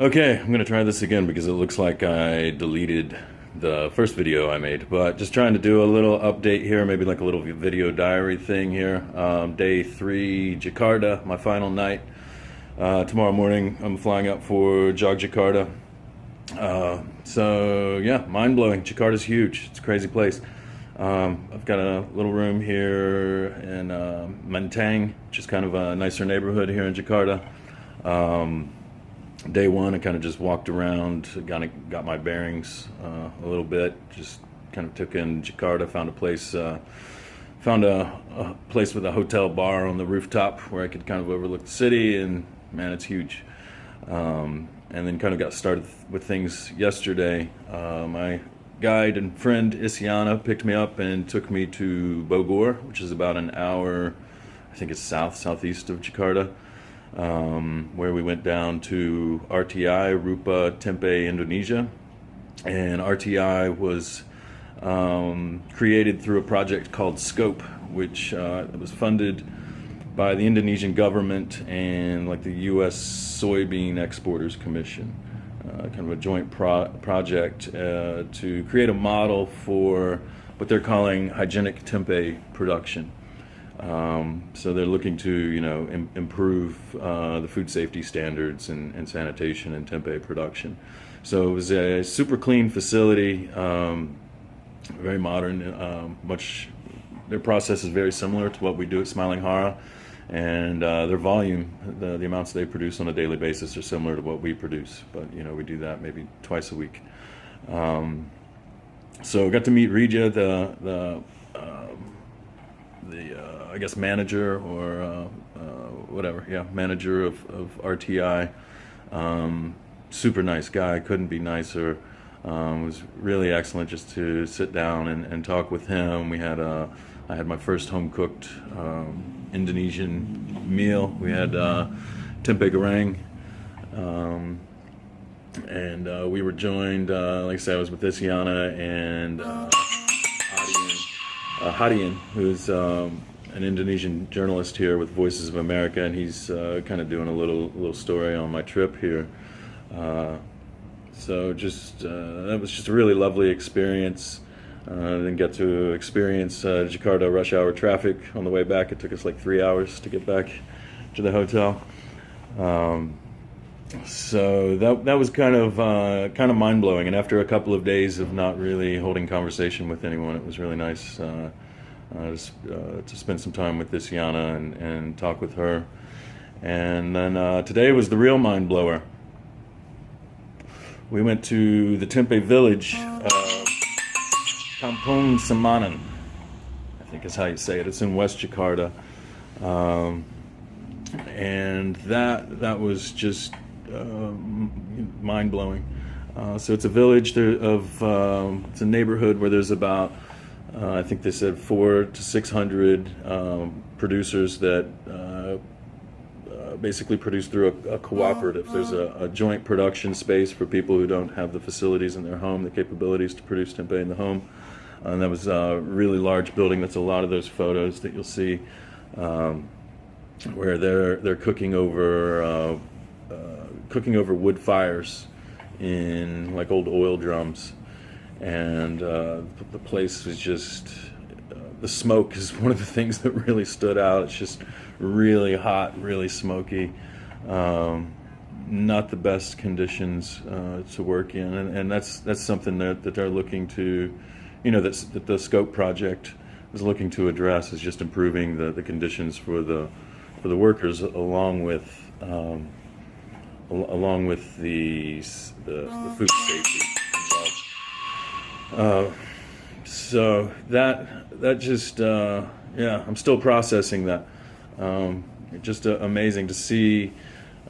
Okay, I'm gonna try this again because it looks like I deleted the first video I made, but just trying to do a little update here, maybe like a little video diary thing here. Day 3, Jakarta, my final night. Tomorrow morning, I'm flying out for Jakarta. So yeah, mind-blowing. Jakarta's huge. It's a crazy place. I've got a little room here in Menteng, which is kind of a nicer neighborhood here in Jakarta. Day 1, I kind of just walked around, got my bearings a little bit, just kind of took in Jakarta, found a place with a hotel bar on the rooftop where I could kind of overlook the city, and man, it's huge. And then kind of got started with things yesterday. My guide and friend Isyana picked me up and took me to Bogor, which is about an hour, I think it's southeast of Jakarta. Where we went down to RTI, Rupa Tempe, Indonesia. And RTI was created through a project called Scope, which was funded by the Indonesian government and like the U.S. Soybean Exporters Commission. Kind of a joint project to create a model for what they're calling hygienic tempeh production. So they're looking to, improve the food safety standards and sanitation and tempeh production. So it was a super clean facility, very modern. Their process is very similar to what we do at Smiling Hara, and their volume, the amounts they produce on a daily basis, are similar to what we produce. But we do that maybe twice a week. So I got to meet Rija, the I guess manager or manager of RTI. Super nice guy, couldn't be nicer. It was really excellent just to sit down and talk with him. I had my first home cooked Indonesian meal. We had tempeh goreng, and we were joined, like I said, I was with Isyana and Hadian, who's an Indonesian journalist here with Voices of America, and he's kind of doing a little story on my trip here. So that was just a really lovely experience. Then get to experience Jakarta rush hour traffic on the way back. It took us like 3 hours to get back to the hotel. So that was kind of mind blowing. And after a couple of days of not really holding conversation with anyone, it was really nice to spend some time with Isyana and talk with her. And then today was the real mind blower. We went to the Tempe village, Kampung Semanan, I think is how you say it. It's in West Jakarta, and that was just mind blowing. So it's a village it's a neighborhood where there's about I think they said 400 to 600 producers that basically produce through a cooperative. There's a joint production space for people who don't have the facilities in their home, the capabilities to produce tempeh in the home. And that was a really large building. That's a lot of those photos that you'll see where they're cooking over wood fires in like old oil drums. And the place was just, the smoke is one of the things that really stood out. It's just really hot, really smoky. Not the best conditions to work in, and that's something that they're looking to, that the Scope project is looking to address, is just improving the conditions for the workers, along with the food safety involved. So that just I'm still processing that. Just amazing to see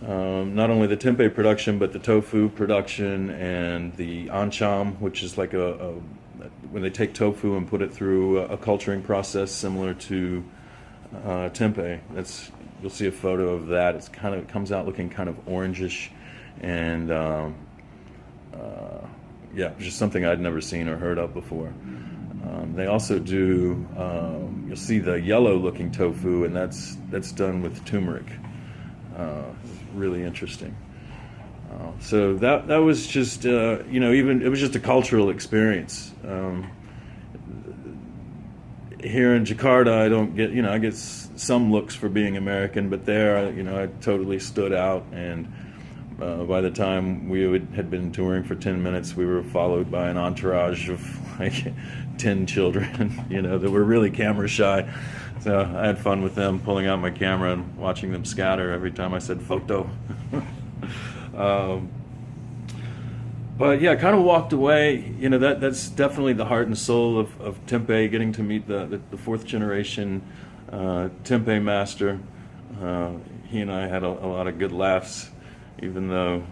not only the tempeh production, but the tofu production and the ancham, which is like when they take tofu and put it through a culturing process similar to tempeh. You'll see a photo of that. It comes out looking kind of orangish, and just something I'd never seen or heard of before. They also do, you'll see the yellow looking tofu, and that's done with turmeric. Really interesting. So that was just even it was just a cultural experience. Here in Jakarta, I don't get I get some looks for being American, but there I totally stood out. And by the time had been touring for 10 minutes, we were followed by an entourage of like 10 children, that were really camera shy. So I had fun with them, pulling out my camera and watching them scatter every time I said photo. But yeah, kind of walked away. That's definitely the heart and soul of Tempe. Getting to meet the fourth generation Tempe master. He and I had a lot of good laughs, even though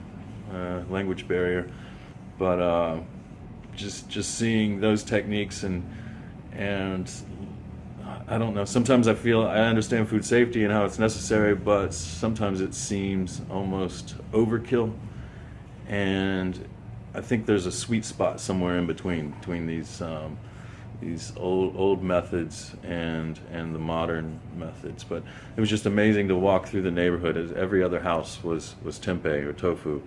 language barrier. But just seeing those techniques and I don't know. Sometimes I feel I understand food safety and how it's necessary, but sometimes it seems almost overkill. And I think there's a sweet spot somewhere in between these old methods and the modern methods. But it was just amazing to walk through the neighborhood, as every other house was tempeh or tofu.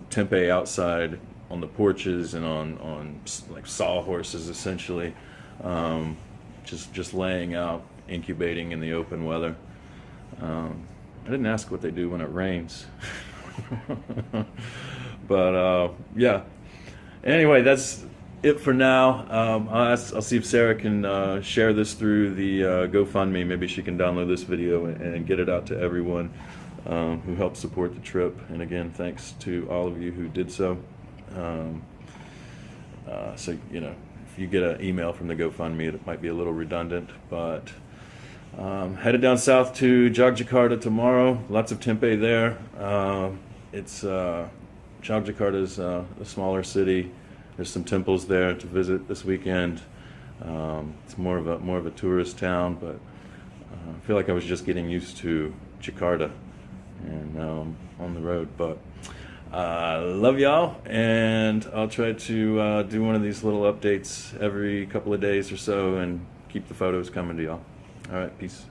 Tempeh outside on the porches and on like sawhorses, essentially, just laying out, incubating in the open weather. I didn't ask what they do when it rains. But yeah. Anyway, that's it for now. I'll see if Sarah can share this through the GoFundMe. Maybe she can download this video and get it out to everyone who helped support the trip. And again, thanks to all of you who did so. So if you get an email from the GoFundMe, it might be a little redundant, but headed down south to Yogyakarta tomorrow. Lots of tempeh there. Yogyakarta is a smaller city. There's some temples there to visit this weekend. It's more of a tourist town, but I feel like I was just getting used to Jakarta, and now I'm on the road. But love y'all, and I'll try to do one of these little updates every couple of days or so, and keep the photos coming to y'all. All right, peace.